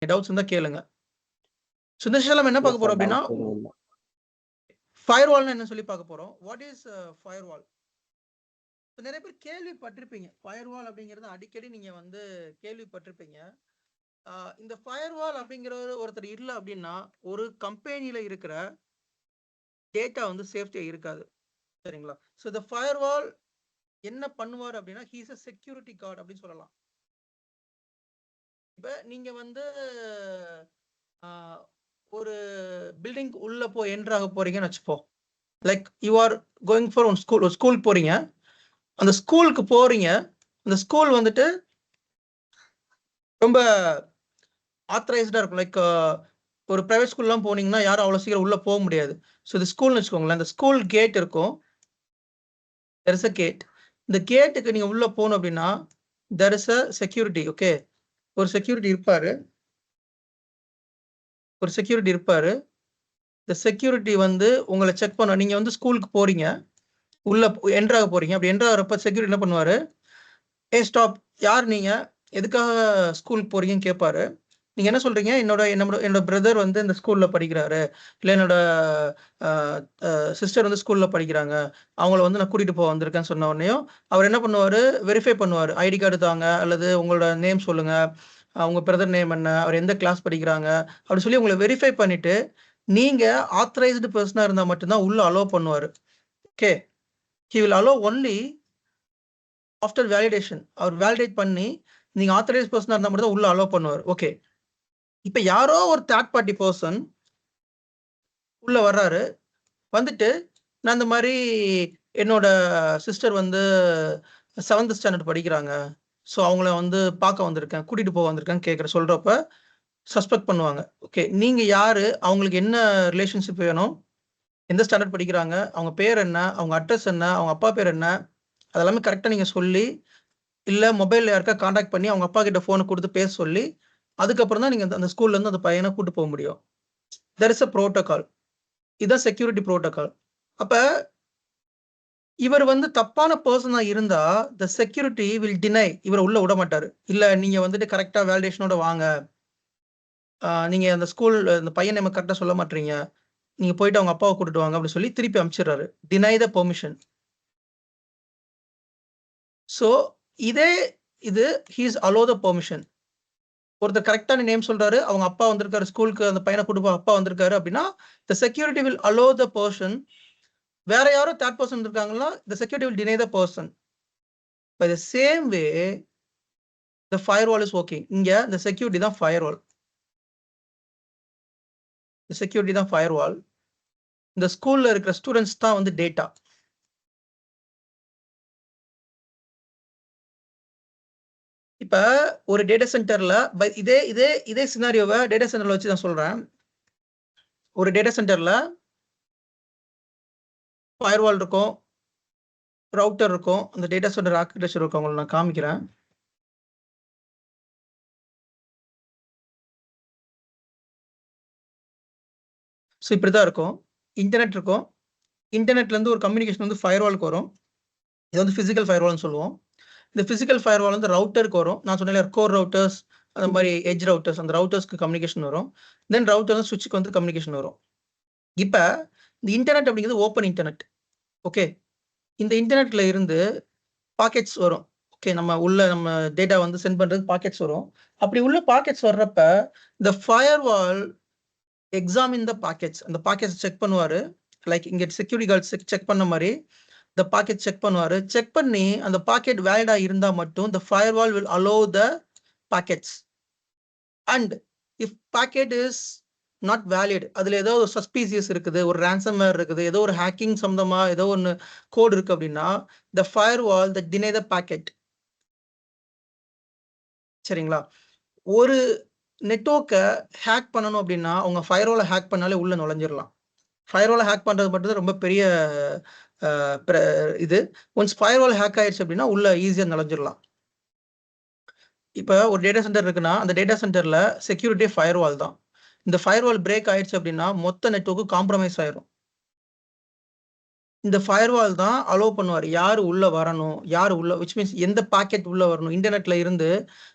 Doubts இருந்தா கேளுங்க. சுந்தர்ஷாலம் என்ன பார்க்க போறோம் அப்படின்னா ஃபயர்வால்னு என்ன சொல்லி பார்க்க போறோம். What is firewall? நிறைய பேர் கேள்விப்பட்டிருப்பீங்க. ஃபயர்வால் அப்படிங்கிறது அடிக்கடி நீங்க வந்து கேள்விப்பட்டிருப்பீங்க. இந்த ஃபயர்வால் அப்படிங்கிற ஒருத்தர் இல்லை அப்படின்னா ஒரு கம்பெனியில இருக்கிற டேட்டா வந்து சேஃப்டியா இருக்காது. சரிங்களா? ஸோ இந்த ஃபயர்வால் என்ன பண்ணுவார் அப்படின்னா ஹீஸ் அ செக்யூரிட்டி கார்டு அப்படின்னு சொல்லலாம். இப்ப நீங்க வந்து ஒரு பில்டிங் உள்ள போய் என்ட்ராக போறீங்கன்னு வச்சுப்போம். Like you are going for one school. ஒரு ஸ்கூல் போறீங்க. அந்த ஸ்கூலுக்கு போறீங்க. அந்த ஸ்கூல் வந்துட்டு ரொம்ப ஆத்தரைஸ்டா இருக்கும். லைக் ஒரு பிரைவேட் ஸ்கூல்லாம் போனீங்கன்னா யாரும் அவ்வளோ சீக்கிரம் உள்ள போக முடியாது. ஸோ இது ஸ்கூல்னு வச்சுக்கோங்களேன். அந்த ஸ்கூல் கேட் இருக்கும். There is a gate. இந்த கேட்டுக்கு நீங்க உள்ள போகணும் அப்படின்னா there is a security. Okay, ஒரு செக்யூரிட்டி இருப்பாரு. ஒரு செக்யூரிட்டி இருப்பாரு. இந்த செக்யூரிட்டி வந்து உங்களை செக் பண்ண. நீங்க வந்து ஸ்கூலுக்கு போறீங்க, உள்ள என்ட்ராக போறீங்க. அப்படி என்ட்ராகிறப்ப செக்யூரிட்டி என்ன பண்ணுவாரு, ஏ ஸ்டாப், யார் நீங்க, எதுக்காக ஸ்கூலுக்கு போறீங்கன்னு கேட்பாரு. நீங்க என்ன சொல்றீங்க, என்னோட பிரதர் வந்து இந்த ஸ்கூல்ல படிக்கிறாரு, இல்லை என்னோட சிஸ்டர் வந்து ஸ்கூல்ல படிக்கிறாங்க, அவங்கள வந்து நான் கூட்டிட்டு போக வந்திருக்கேன்னு சொன்ன உடனேயும் அவர் என்ன பண்ணுவாரு, வெரிஃபை பண்ணுவார். ஐடி கார்டு தாங்க, அல்லது உங்களோட நேம் சொல்லுங்க, அவங்க பிரதர் நேம் என்ன, அவர் எந்த கிளாஸ் படிக்கிறாங்க அப்படி சொல்லி உங்களை வெரிஃபை பண்ணிட்டு நீங்க ஆத்தரைஸ்டு பர்சனா இருந்தா மட்டும்தான் உள்ள அலோவ் பண்ணுவாரு. Okay, he will allow only after validation. அவர் வேலிடேட் பண்ணி நீங்க ஆத்தரைஸ் பர்சனா இருந்தா மட்டும் தான் உள்ள அலோவ் பண்ணுவார். ஓகே, இப்ப யாரோ ஒரு தேர்ட் பார்ட்டி பர்சன் உள்ள வர்றாரு. வந்துட்டு நான் இந்த மாதிரி என்னோட சிஸ்டர் வந்து 7th ஸ்டாண்டர்ட் படிக்கிறாங்க, ஸோ அவங்கள வந்து பார்க்க வந்திருக்கேன், கூட்டிட்டு போக வந்திருக்கேன் சொல்றப்ப சஸ்பெக்ட் பண்ணுவாங்க. ஓகே, நீங்க யாரு, அவங்களுக்கு என்ன ரிலேஷன்ஷிப் வேணும், எந்த ஸ்டாண்டர்ட் படிக்கிறாங்க, அவங்க பேர் என்ன, அவங்க அட்ரஸ் என்ன, அவங்க அப்பா பேர் என்ன, அதெல்லாமே கரெக்டாக நீங்கள் சொல்லி, இல்லை மொபைலில் யாருக்கா காண்டாக்ட் பண்ணி அவங்க அப்பா கிட்ட ஃபோனை கொடுத்து பேச சொல்லி, அதுக்கப்புறம் தான் நீங்கள் அந்த ஸ்கூல்லேருந்து அந்த பையனை கூட்டு போக முடியும். There is a protocol. இதுதான் செக்யூரிட்டி ப்ரோட்டோகால். அப்போ இவர் வந்து தப்பான பர்சனா இருந்தா த செக்யூரிட்டி வில் டினை, இவரை உள்ள விட மாட்டாரு. இல்லை நீங்கள் வந்துட்டு கரெக்டாக வேலிடேஷனோட வாங்க, நீங்கள் அந்த ஸ்கூல் அந்த பையன் நம்ம கரெக்டாக சொல்ல மாட்டீங்க, நீங்க போயிட்டு அவங்க அப்பாவை கூட்டிட்டு வாங்க அப்படின்னு சொல்லி திருப்பி அனுப்பிச்சிடுறாரு. Deny the permission. ஸோ இதே இது ஹீஸ் அலோ த பெர்மிஷன். ஒருத்தர் கரெக்டான நேம் சொல்றாரு, அவங்க அப்பா வந்திருக்காரு ஸ்கூலுக்கு, அந்த பையனை கூட்டு அப்பா வந்திருக்காரு அப்படின்னா the security will allow the person. வேற யாரோ தேர்ட் பர்சன் இருக்காங்கன்னா the security will deny the person. By the same way the firewall is working. இங்க இந்த செக்யூரிட்டி தான் ஃபயர்வால். இந்த செக்யூரிட்டி தான் ஃபயர்வால். இந்த ஸ்கூல்ல இருக்கிற ஸ்டூடெண்ட்ஸ் தான் வந்து டேட்டா. இப்ப ஒரு டேட்டா சென்டர்ல இதே இதே இதே சினாரியோவை டேட்டா சென்டர்ல வச்சு நான் சொல்றேன். ஒரு டேட்டா சென்டர்ல ஃபயர்வால் இருக்கும், ரவுட்டர் இருக்கும், அந்த டேட்டா சென்டர் ஆர்கிடெக்சர் இருக்கும். உங்களுக்கு நான் காமிக்கிறேன். ஸோ இப்படி தான் இருக்கும். இன்டர்நெட் இருக்கும். இன்டர்நெட்லேருந்து ஒரு கம்யூனிகேஷன் வந்து ஃபயர்வாலுக்கு வரும். இது வந்து ஃபிசிக்கல் ஃபயர்வால்னு சொல்லுவோம். இந்த ஃபிசிக்கல் ஃபயர்வால் வந்து ரவுட்டருக்கு வரும். நான் சொன்னேன் கோர் ரவுட்டர்ஸ், அந்த மாதிரி எட்ஜ் ரவுட்டர்ஸ், அந்த ரவுட்டர்ஸ்க்கு கம்யூனிகேஷன் வரும். தென் ரவுட்டர் வந்து சுவிட்சுக்கு வந்து கம்யூனிகேஷன் வரும். இப்போ இந்த இன்டர்நெட் அப்படிங்கிறது ஓப்பன் இன்டர்நெட். ஓகே, இந்த இன்டர்நெட்ல இருந்து பாக்கெட்ஸ் வரும். ஓகே, நம்ம டேட்டா வந்து சென்ட் பண்றதுக்கு பாக்கெட்ஸ் வரும். அப்படி உள்ள பாக்கெட்ஸ் வர்றப்ப இந்த ஃபயர்வால் எக்ஸாமின் த பாக்கெட்ஸ். அந்த பாக்கெட்ஸ் செக் பண்ணுவாரு. லைக் இங்க செக்யூரிட்டி கார்டு செக் பண்ண மாதிரி இந்த பாக்கெட் செக் பண்ணுவாரு. செக் பண்ணி அந்த பாக்கெட் வேலிடா இருந்தா மட்டும் the firewall will allow the packets. And if packet is not valid, அதுல ஏதோ ஒரு சஸ்பீசியஸ் இருக்குது, ஒரு ransomware இருக்குது, ஏதோ ஒரு ஹேக்கிங் சம்பந்தமா ஏதோ ஒன்று கோட் இருக்கு அப்படின்னா the firewall that deny the packet. சரிங்களா? ஒரு நெட்வொர்க்கை ஹேக் பண்ணணும் அப்படின்னா அவங்க ஃபயர்வாலை ஹேக் பண்ணாலே உள்ள நுழைஞ்சிடலாம். ஃபயர்வாலை ஹேக் பண்ணுறது மட்டும்தான் ரொம்ப பெரிய இது. ஒன்ஸ் ஃபயர்வால் ஹேக் ஆயிடுச்சு அப்படின்னா உள்ள ஈஸியாக நுழைஞ்சிடலாம். இப்போ ஒரு டேட்டா சென்டர் இருக்குன்னா அந்த டேட்டா சென்டரில் செக்யூரிட்டி ஃபயர்வால் தான். இந்த ஃபயர்வால் பிரேக் ஆயிடுச்சு அப்படின்னா மொத்த நெட்வொர்க்கு காம்ப்ரமைஸ் ஆயிரும். இந்த ஃபயர்வால் தான் அலோவ் பண்ணுவார் யார் உள்ள வரணும், யார் உள்ள, விச் மீன்ஸ் எந்த பாக்கெட் உள்ள வரணும். இன்டர்நெட்ல இருந்து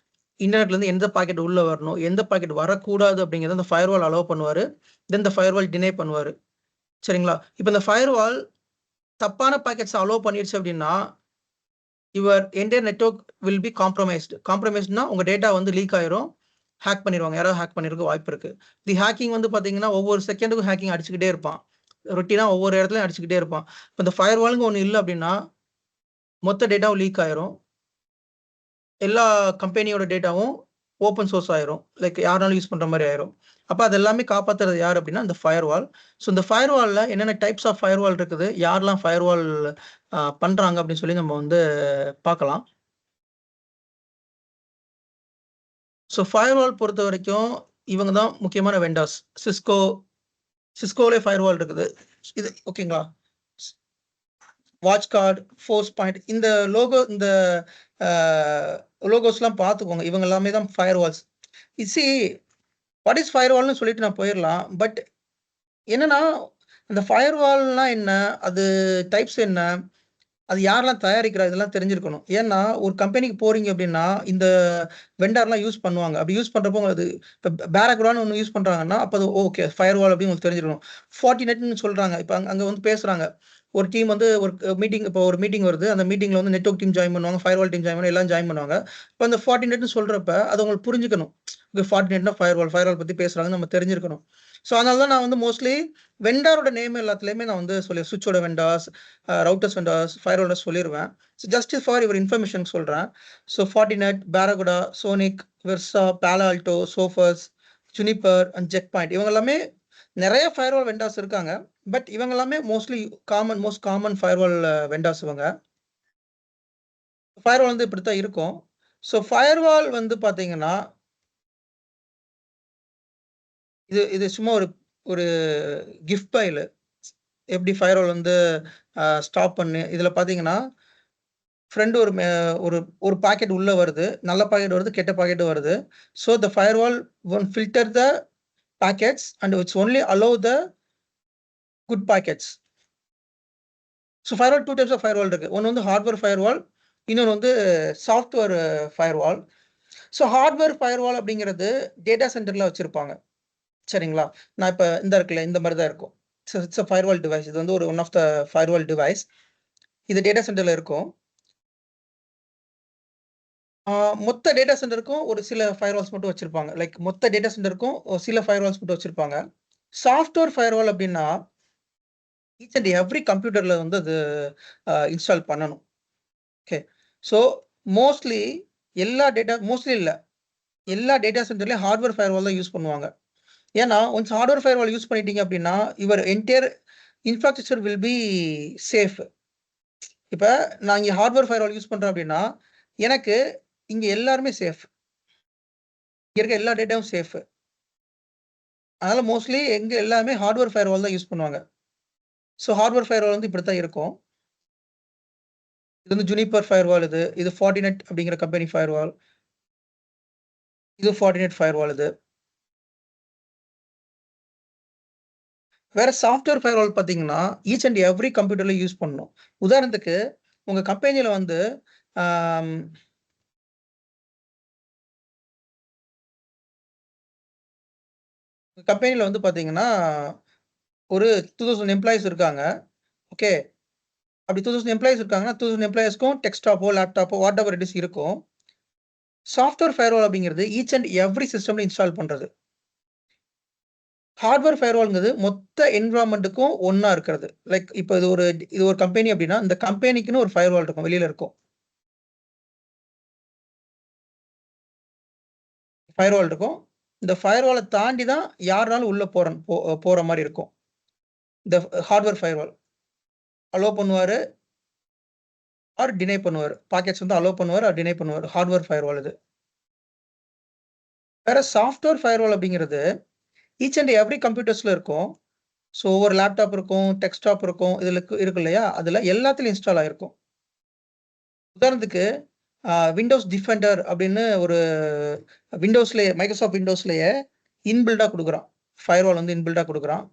இன்டர்நெட்லேருந்து எந்த பாக்கெட் உள்ள வரணும், எந்த பாக்கெட் வரக்கூடாது அப்படிங்கிறத அந்த ஃபயர்வால் அலோவ் பண்ணுவாரு. தென் இந்த ஃபயர்வால் டினை பண்ணுவாரு. சரிங்களா? இப்ப இந்த ஃபயர்வால் தப்பான பாக்கெட்ஸ அலோவ் பண்ணிருச்சு அப்படின்னா, your entire network will be compromised. காம்ப்ரமைஸ்டுனா உங்க டேட்டா வந்து லீக் ஆயிரும். ஹேக் பண்ணிருவாங்க. யாராவது ஹேக் பண்ணிருக்க வாய்ப்பு இருக்கு. தி ஹேக்கிங் வந்து பார்த்தீங்கன்னா, ஒவ்வொரு செகண்டுக்கும் ஹேக்கிங் அடிச்சுக்கிட்டே இருப்பான். ரொட்டீனா ஒவ்வொரு இடத்துலயும் அடிச்சுக்கிட்டே இருப்பான். இப்ப இந்த ஃபயர்வால்ன்னு ஒண்ணு இல்ல அப்படின்னா, மொத்த டேட்டாவும் லீக் ஆயிரும். எல்லா கம்பெனியோட டேட்டாவும் ஓப்பன் சோர்ஸ் ஆயிரும். லைக் யாருனாலும் யூஸ் பண்ற மாரி ஆயிரும். அப்ப அது எல்லாமே காப்பாத்துறது யாரு அப்படின்னா, இந்த ஃபயர்வால். ஸோ இந்த ஃபயர்வால்ல என்னென்ன டைப்ஸ் ஆஃப் ஃபயர்வால் இருக்குது, யாரெல்லாம் ஃபயர்வால் பண்றாங்க அப்படின்னு சொல்லி நம்ம வந்து பார்க்கலாம். ஸோ ஃபயர்வால் பொறுத்தவரைக்கும் இவங்க தான் முக்கியமான வெண்டார்ஸ். சிஸ்கோலயே ஃபயர்வால் இருக்குது. இது ஓகேங்களா? வாட்ச் கார்ட், ஃபோர்ஸ் பாயிண்ட் இந்த இந்த அ லோகோஸ்லாம் பார்த்துக்கோங்க. இவங்க எல்லாமே தான் ஃபயர்வால்ஸ். சி வாட் இஸ் ஃபயர்வால்ன்னு சொல்லிட்டு நான் போயிரலாம். பட் என்னன்னா, அந்த ஃபயர்வால்னா என்ன? அது டைப்ஸ் என்ன? அது யாரெல்லாம் தயாரிக்கிறா? இதெல்லாம் தெரிஞ்சிருக்கணும். ஏன்னா, ஒரு கம்பெனிக்கு போறீங்க அப்டின்னா, இந்த வெண்டார்லாம் யூஸ் பண்ணுவாங்க. அப்படி யூஸ் பண்றப்போ அது இப்ப பேரகுடான்னு ஒண்ணு யூஸ் பண்றாங்கன்னா, அப்ப அது ஓகே ஃபயர்வால் அப்படின்னு உங்களுக்கு தெரிஞ்சிருக்கணும். ஃபார்ட்டிநெட்ன்னு சொல்றாங்க. இப்ப அங்க வந்து பேசுறாங்க. ஒரு டீம் வந்து ஒரு மீட்டிங் இப்போ ஒரு மீட்டிங் வருது. அந்த மீட்டிங்ல வந்து நெட்வொர்க் டீம் ஜாயின் பண்ணுவாங்க. ஃபயர்வால் டீம் ஜாயின் பண்ணுவாங்க. எல்லாம் ஜாயின் பண்ணுவாங்க. இப்ப அந்த ஃபார்ட்டிநெட்ன்னு சொல்றப்ப, அது உங்களுக்கு புரிஞ்சுக்கணும். ஓகே ஃபார்ட்டிநெட்னா ஃபயர்வால் பத்தி பேசுறாங்கன்னு நம்ம தெரிஞ்சிருக்கணும். ஸோ அதனால தான் நான் வந்து மோஸ்ட்லி வெண்டாரோட நேம் எல்லாத்துலயுமே நான் வந்து ஸ்விட்சோட வெண்டார்ஸ், ரவுட்டர்ஸ் வெண்டார்ஸ், ஃபயர்வால்ஸ் சொல்லிருவேன். ஸோ ஜஸ்ட் ஃபார் யுவர் இன்ஃபர்மேஷன்க்கு சொல்றேன். So Fortinet, Barracuda, Sonic, Versa, Palo Alto, Sophos, Juniper and Check Point இவங்க எல்லாமே நெறைய ஃபயர்வால் வெண்டார்ஸ் இருக்காங்க. பட் இவங்க எல்லாமே மோஸ்ட் காமன் ஃபயர்வால் வெண்டார்ஸ் இவங்க. ஃபயர்வால் வந்து இப்படித்தான் இருக்கும். ஸோ ஃபயர்வால் வந்து பார்த்தீங்கன்னா, இது இது சும்மா ஒரு ஒரு கிஃப்ட் ஃபைலு. எப்படி ஃபயர்வால் வந்து ஸ்டாப் பண்ணு இதில பார்த்தீங்கன்னா, ஃப்ரண்ட் ஒரு ஒரு பாக்கெட் உள்ள வருது. நல்ல பாக்கெட் வருது, கெட்ட பாக்கெட்டும் வருது. So the firewall one filter the packets and it's only allow the good packets. So firewall 2 types of firewall இருக்கு. ஒண்ணு வந்து ஹார்ட்வேர் ஃபயர்வால். இன்னொன்னு வந்து software firewall. So hardware firewall அப்படிங்கிறது டேட்டா சென்டர்ல வச்சிருப்பாங்க. சரிங்களா? நான் இப்ப இந்த இருக்குல்ல, இந்த மாரி தான் இருக்கும். It's a firewall device. இது வந்து one of the firewall device. இது டேட்டா சென்டர்ல இருக்கும். ஆ மொத்த டேட்டா சென்டருக்கும் ஒரு சில ஃபயர்வால்ஸ் மட்டும் வச்சிருப்பாங்க. லைக் மொத்த டேட்டா சென்டருக்கும் ஒரு சில ஃபயர்வால்ஸ் மட்டும் வச்சிருப்பாங்க. சாஃப்ட்வேர் ஃபயர்வால் அப்டின்னா, ஈச் அண்ட் எவ்ரி கம்ப்யூட்டர்ல வந்து அது இன்ஸ்டால் பண்ணணும். ஓகே. ஸோ மோஸ்ட்லி மோஸ்ட்லி இல்ல. எல்லா டேட்டா சென்டர்லயும் ஹார்ட்வேர் ஃபயர்வால் தான் யூஸ் பண்ணுவாங்க. ஏன்னா, ஒன்ஸ் ஹார்ட்வேர் ஃபயர்வால் யூஸ் பண்ணிட்டீங்க அப்டின்னா, your entire infrastructure will be safe. இப்ப நான் இங்க ஹார்ட்வேர் ஃபயர்வால் யூஸ் பண்றேன் அப்டின்னா, எனக்கு இங்க எல்லாருமே சேஃப். இங்க இருக்க எல்லா டேட்டாவும் சேஃப். அதனால மோஸ்ட்லி எங்க எல்லாமே ஹார்ட்வேர் ஃபயர்வால் தான் யூஸ் பண்ணுவாங்க. ஸோ ஹார்ட்வேர் ஃபயர்வால் வந்து இப்படித்தான் இருக்கும். இது வந்து ஜுனிப்பர் ஃபயர்வால் இது. இது ஃபார்ட்டிநெட் அப்படிங்கிற கம்பெனி ஃபயர்வால். இது ஃபார்ட்டிநெட் ஃபயர்வால் இது. வேற சாஃப்ட்வேர் ஃபயர்வால் பார்த்தீங்கன்னா, ஈச் அண்ட் எவ்ரி கம்ப்யூட்டர்ல யூஸ் பண்ணணும். உதாரணத்துக்கு உங்க கம்பெனில வந்து ஆம் கம்பெனில வந்து பார்த்தீங்கன்னா, ஒரு 2000 எம்ப்ளாயீஸ் இருக்காங்க. ஓகே. அப்படி 2000 எம்ப்ளாயீஸ் இருக்காங்கன்னா, 2000 எம்ப்ளாயீஸ்க்கும் டெஸ்க்டாப்போ, லேப்டாப்போ வாட் எவர் இட் இஸ் இருக்கும். சாஃப்ட்வேர் ஃபயர்வால் அப்படிங்கிறது ஈச் அண்ட் எவ்ரி சிஸ்டம்ல இன்ஸ்டால் பண்றது. ஹார்ட்வேர் ஃபயர்வால்ங்கிறது மொத்த என்விரான்மென்ட்க்கும் ஒண்ணா இருக்கிறது. லைக் இப்ப இது ஒரு கம்பெனி அப்டின்னா, இந்த கம்பெனிக்குன்னு ஒரு ஃபயர்வால் இருக்கும். வெளியில இருக்கும். ஃபயர்வால் இருக்கும். இந்த ஃபயர்வால தாண்டி தான் யாருனாலும் உள்ள போற மாரி இருக்கும். இந்த ஹார்ட்வேர் ஃபயர்வால். அலோவ் பண்ணுவாரு ஆர் டினை பண்ணுவாரு. பாக்கெட்ஸ் வந்து அலோவ் பண்ணுவாரு ஆர் டினை பண்ணுவாரு. ஹார்ட்வேர் ஃபயர்வால் இது. வேற சாஃப்ட்வேர் ஃபயர்வால் அப்டிங்கிறது ஈச் அண்ட் எவ்ரி கம்ப்யூட்டர்ஸ்ல இருக்கும். ஸோ ஒவ்வொரு லேப்டாப் இருக்கும், டெஸ்க்டாப் இருக்கும். இதுல இருக்கு இல்லையா? அதுல எல்லாத்துலயும் இன்ஸ்டால் ஆயிருக்கும். உதாரணத்துக்கு விண்டோஸ் டிஃபெண்டர் அப்படின்னு ஒரு மைக்ரோசாஃப்ட் விண்டோஸ்லயே இன்பில்டா குடுக்குறான். ஃபயர்வால் வந்து இன்பில்டா குடுக்குறான்.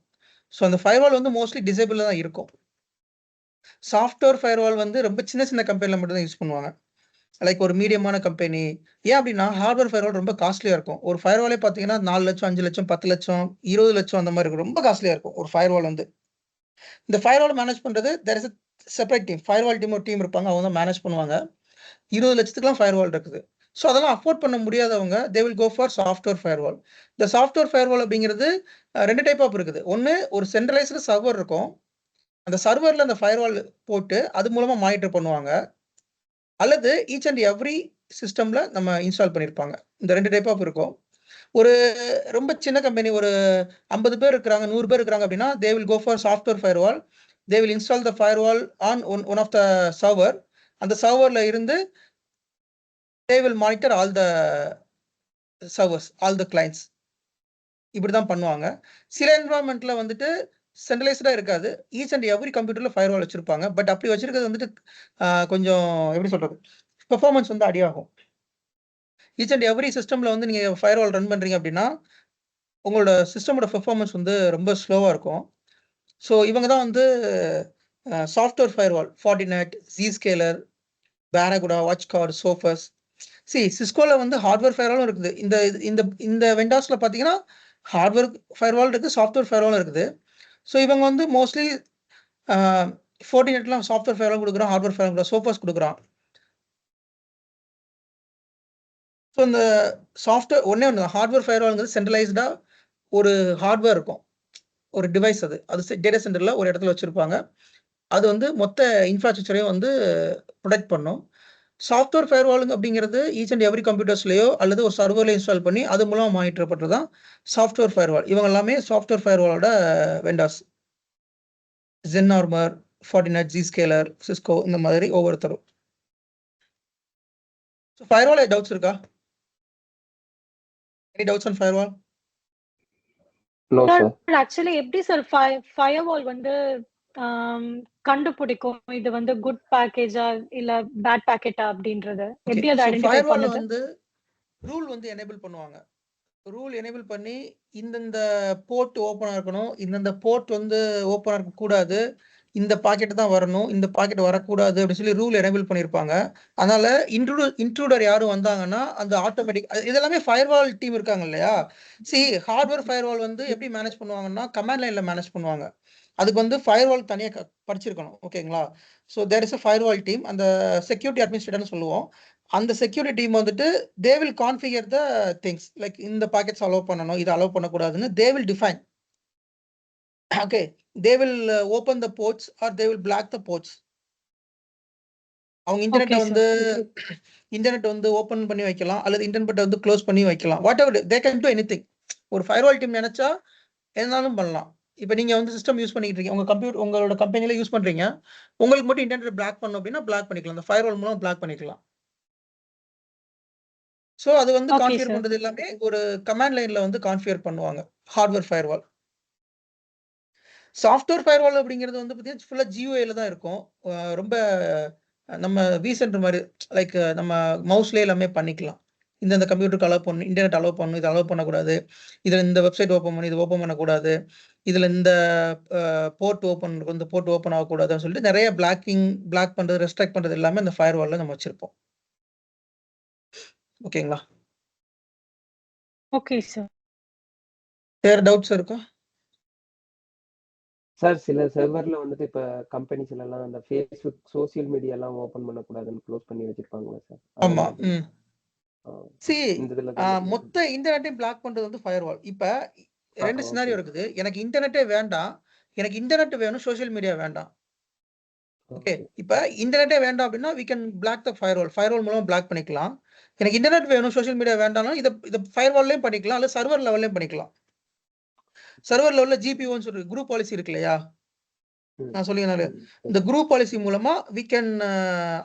ஸோ அந்த ஃபயர்வால் வந்து மோஸ்ட்லி டிசேபிள்ல தான் இருக்கும். சாஃப்ட்வேர் ஃபயர்வால் வந்து ரொம்ப சின்ன சின்ன கம்பெனில மட்டும் தான் யூஸ் பண்ணுவாங்க. லைக் ஒரு மீடியமான கம்பெனி. ஏன் அப்படின்னா ஹார்ட்வேர் ஃபயர்வால் ரொம்ப காஸ்ட்லியா இருக்கும். ஒரு ஃபயர்வாலே பார்த்தீங்கன்னா 4 லட்சம், 5 லட்சம், 10 லட்சம், 20 லட்சம் அந்த மாதிரி இருக்கும். ரொம்ப காஸ்ட்லியா இருக்கும் ஒரு ஃபயர்வால் வந்து. இந்த ஃபயர்வால் மேனேஜ் பண்றது there is a separate team. Firewall team ஒரு டீம் இருப்பாங்க. அவங்க தான் மேனேஜ் பண்ணுவாங்க. 20 லட்சத்துக்குலாம் ஃபயர்வால் இருக்குது. ஸோ அதெல்லாம் அஃபோர்ட் பண்ண முடியாதவங்க they will go for software firewall. இந்த சாஃப்ட்வேர் ஃபயர்வால் அப்படிங்கிறது 2 டைப் ஆப் இருக்குது. ஒண்ணு ஒரு சென்ட்ரலைஸ்டு சர்வர் இருக்கும். அந்த சர்வர்ல அந்த ஃபயர்வால் போட்டு அது மூலமா மானிட்டர் பண்ணுவாங்க. அல்லது ஈச் அண்ட் எவ்ரி சிஸ்டம்ல நம்ம இன்ஸ்டால் பண்ணியிருப்பாங்க. இந்த 2 டைப் ஆப் இருக்கும். ஒரு ரொம்ப சின்ன கம்பெனி ஒரு 50 பேர் இருக்கிறாங்க, 100 பேர் இருக்கிறாங்க அப்படின்னா, they will go for software firewall. They will install the firewall on one of the server. அந்த சர்வர்ல இருந்து they will monitor all the servers, all the clients. இப்படிதான் பண்ணுவாங்க. சில என்வைரன்மென்ட்ல வந்துட்டு சென்ட்ரலைஸ்டா இருக்காது. ஈச் அண்ட் எவ்ரி கம்ப்யூட்டர்ல ஃபயர்வால் வச்சிருப்பாங்க. பட் அப்படி வச்சிருக்கிறது வந்துட்டு கொஞ்சம் எப்படி சொல்றது? பெர்ஃபார்மன்ஸ் வந்து அடியாகும். ஈச் அண்ட் எவ்ரி சிஸ்டம்ல வந்து நீங்க ஃபயர்வால் ரன் பண்றீங்க அப்படின்னா, உங்களோட சிஸ்டமோட பெர்ஃபார்மன்ஸ் வந்து ரொம்ப ஸ்லோவா இருக்கும். ஸோ இவங்க தான் வந்து software firewall, Fortinet, Zscaler, Barracuda, WatchGuard, Sophos. சிஸ்கோல வந்து ஹார்ட்வேர் ஃபயர்வாலும் இருக்குது. இந்த இந்த இந்த வெண்டார்ஸ்ல பார்த்தீங்கன்னா, ஹார்ட்வேர் ஃபயர்வால் இருக்கு, சாஃப்ட்வேர் ஃபயர்வாலும் இருக்குது. ஸோ இவங்க வந்து மோஸ்ட்லி அ Fortinetலாம் சாஃப்ட்வேர் ஃபயர்வால் குடுக்குறான், ஹார்ட்வேர் ஃபயர்வால் குடுக்குறான், Sophos குடுக்குறான். ஸோ இந்த சாஃப்ட்வேர் ஒண்ணே ஒண்ணு தான். ஹார்ட்வேர் ஃபயர்வால்ங்கிறது சென்ட்ரலைஸ்டா ஒரு ஹார்ட்வேர் இருக்கும். ஒரு டிவைஸ் அது. அது டேட்டா சென்டர்ல ஒரு இடத்துல வச்சிருப்பாங்க. அது வந்து மொத்த இன்ஃப்ராஸ்ட்ரக்சரையும் வந்து புரொடெக்ட் பண்ணும். சாஃப்ட்வேர் ஃபயர்வாலுங்க அப்படிங்கிறது ஈச் அண்ட் எவ்ரி கம்ப்யூட்டர்ஸ்லயோ அல்லது ஒரு சர்வர்ல இன்ஸ்டால் பண்ணி அது மூலமா மானிட்டர் பண்றது தான் சாஃப்ட்வேர் ஃபயர்வால். இவங்க எல்லாமே சாஃப்ட்வேர் ஃபயர்வாலோட vendors. ZenArmor, Fortinet, Zscaler, Cisco இந்த மாதிரி ஒவ்வொருத்தரும். ஸோ ஃபயர்வால் டவுட்ஸ் இருக்கா? Any doubts on firewall? No sir sir. Actually எப்படி சார் ஃபயர்வால் வந்து கண்டுபிடிக்கும் இது வந்து குட் பேக்கேஜா இல்ல பேட் பேக்கெட்டா அப்படின்றது ஓகே. எப்படி அதை ஸோ ஐடென்டிஃபை ஃபயர்வால்ல பண்ணுது? வந்து ரூல் வந்து எனேபிள் பண்ணுவாங்க. ரூல் எனேபிள் பண்ணி இந்தந்த போர்ட் ஓப்பனா இருக்கணும். இந்தந்த போர்ட் வந்து ஓப்பனா இருக்கக்கூடாது. இந்த பாக்கெட் தான் வரணும். இந்த பாக்கெட் வரக்கூடாது அப்படின்னு சொல்லி ரூல் எனேபிள் பண்ணியிருப்பாங்க. அதனால இன்ட்ரூடர் யாரும் வந்தாங்கன்னா, அந்த ஆட்டோமேட்டிக் இதெல்லாமே ஃபயர்வால் டீம் இருக்காங்க இல்லையா? ஹார்ட்வேர் ஃபயர்வால் வந்து எப்படி மேனேஜ் பண்ணுவாங்கன்னா, கமாண்ட் லைன்ல மேனேஜ் பண்ணுவாங்க. அதுக்கு வந்து ஃபயர்வால் தனியா படிச்சிருக்கணும். ஓகேங்களா? So there is a firewall team. அந்த செக்யூரிட்டி அட்மினிஸ்ட்ரேட்டர்ன்னு சொல்லுவோம். அந்த செக்யூரிட்டி டீம் வந்துட்டு they will configure the things. Like இந்த பாக்கெட்ஸ் அலோவ் பண்ணணும், இத அலோவ் பண்ணக்கூடாதுன்னு they will define. Okay. They will open the ports or they will block the ports. அவங்க ஓகே இன்டர்நெட் வந்து ஓப்பன் பண்ணி வைக்கலாம். அல்லது இன்டர்நெட்ட வந்து க்ளோஸ் பண்ணி வைக்கலாம். Whatever they can do anything. ஒரு ஃபயர்வால் டீம் நெனச்சா எதுனாலும் பண்ணலாம். இப்ப நீங்க வந்து சிஸ்டம் யூஸ் பண்ணிட்டு இருக்கீங்க. உங்களோட கம்பெனில யூஸ் பண்றீங்க. உங்களுக்கு மட்டும் இன்டர்நெட் பிளாக் பண்ணணும் அப்படின்னா, பிளாக் பண்ணிக்கலாம். அந்த ஃபயர்வால் மூலமா பிளாக் பண்ணிக்கலாம். ஸோ அது வந்து ஓகே கான்ஃபிகர் சார். பண்றது எல்லாமே ஒரு கமாண்ட் லைன்ல வந்து கான்ஃபிகர் பண்ணுவாங்க. Hardware firewall. சாஃப்ட்வேர் ஃபயர்வால் அப்படிங்கிறது வந்து பார்த்தீங்கன்னா, ஃபுல்லா GUIல தான் இருக்கும். ரொம்ப நம்ம விசென்டர் மாரி லைக் நம்ம மவுஸ்லயே எல்லாமே பண்ணிக்கலாம். இந்தந்த கம்ப்யூட்டருக்கு அலோவ் பண்ணணும், இன்டர்நெட் அலோவ் பண்ணணும், இத அலோவ் பண்ணக்கூடாது. இதுல இந்த வெப்சைட் ஓப்பன் பண்ணி இத ஓப்பன் பண்ணக்கூடாது. இதுல இந்த போர்ட் ஓப்பன் இருக்கும், இந்த போர்ட் ஓப்பன் ஆகக்கூடாதுன்னு சொல்லிட்டு நெறைய பிளாக் பண்றது, ரெஸ்ட்ரிக்ட் பண்றது எல்லாமே அந்த ஃபயர்வால்ல நம்ம வச்சிருப்போம். ஓகேங்களா? Okay sir. வேற டவுட்ஸ் இருக்கா? சார் சில சர்வர்ல வந்துட்டு இப்ப கம்பெனிஸ்ல எல்லாம் அந்த Facebook சோசியல் மீடியா எல்லாம் ஓபன் பண்ணக்கூடாதுன்னு க்ளோஸ் பண்ணி வச்சிருப்பாங்களா சார்? ஆமா. அதெல்லாம் ம். இந்த இதுல தான் மொத்த இன்டர்நெட்டையும் பிளாக் பண்றது வந்து ஃபயர்வால். இப்ப 2 சினாரியோ ஓகே இருக்குது. எனக்கு இன்டர்நெட்டே வேண்டாம். எனக்கு இன்டர்நெட் வேணும், சோசியல் மீடியா வேண்டாம். ஓகே. ஓகே இப்ப இன்டர்நெட்டே வேண்டாம் அப்படின்னா, we can block the firewall. Firewall மூலமா பிளாக் பண்ணிக்கலாம். எனக்கு இன்டர்நெட் வேணும், சோசியல் மீடியா வேண்டாம்னா, இத ஃபயர்வால்லயும் பண்ணிக்கலாம். அல்லது சர்வர் லெவல்லயும் பண்ணிக்கலாம். சர்வர் லெவல்ல GPOன்னு சொல்லி குரூப் பாலிசி இருக்கு இல்லையா? நான் சொல்லியிருந்தேன்ல. இந்த குரூப் பாலிசி மூலமா we can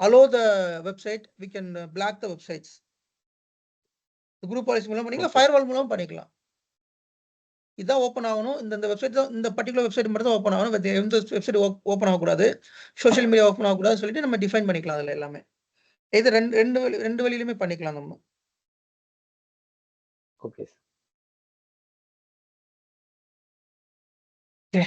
allow the website, we can block the websites. Group policy மூலமா பண்ணிக்கலாம், ஓகே ஃபயர்வால் மூலமா பண்ணிக்கலாம். இதான் ஓப்பன் ஆகணும். இந்த வெப்சைட் தான் இந்த பர்ட்டிகுலர் வெப்சைட் மட்டும் தான் ஓப்பன் ஆகணும். எந்த வெப்சைட் ஓப்பன் ஆகக்கூடாது. சோசியல் மீடியா ஓப்பன் ஆகக்கூடாதுன்னு சொல்லிட்டு நம்ம டிஃபைன் பண்ணிக்கலாம் அதுல எல்லாமே. இது 2 வழியிலுமே பண்ணிக்கலாம் நம்ம. Okay sir. ஓகே.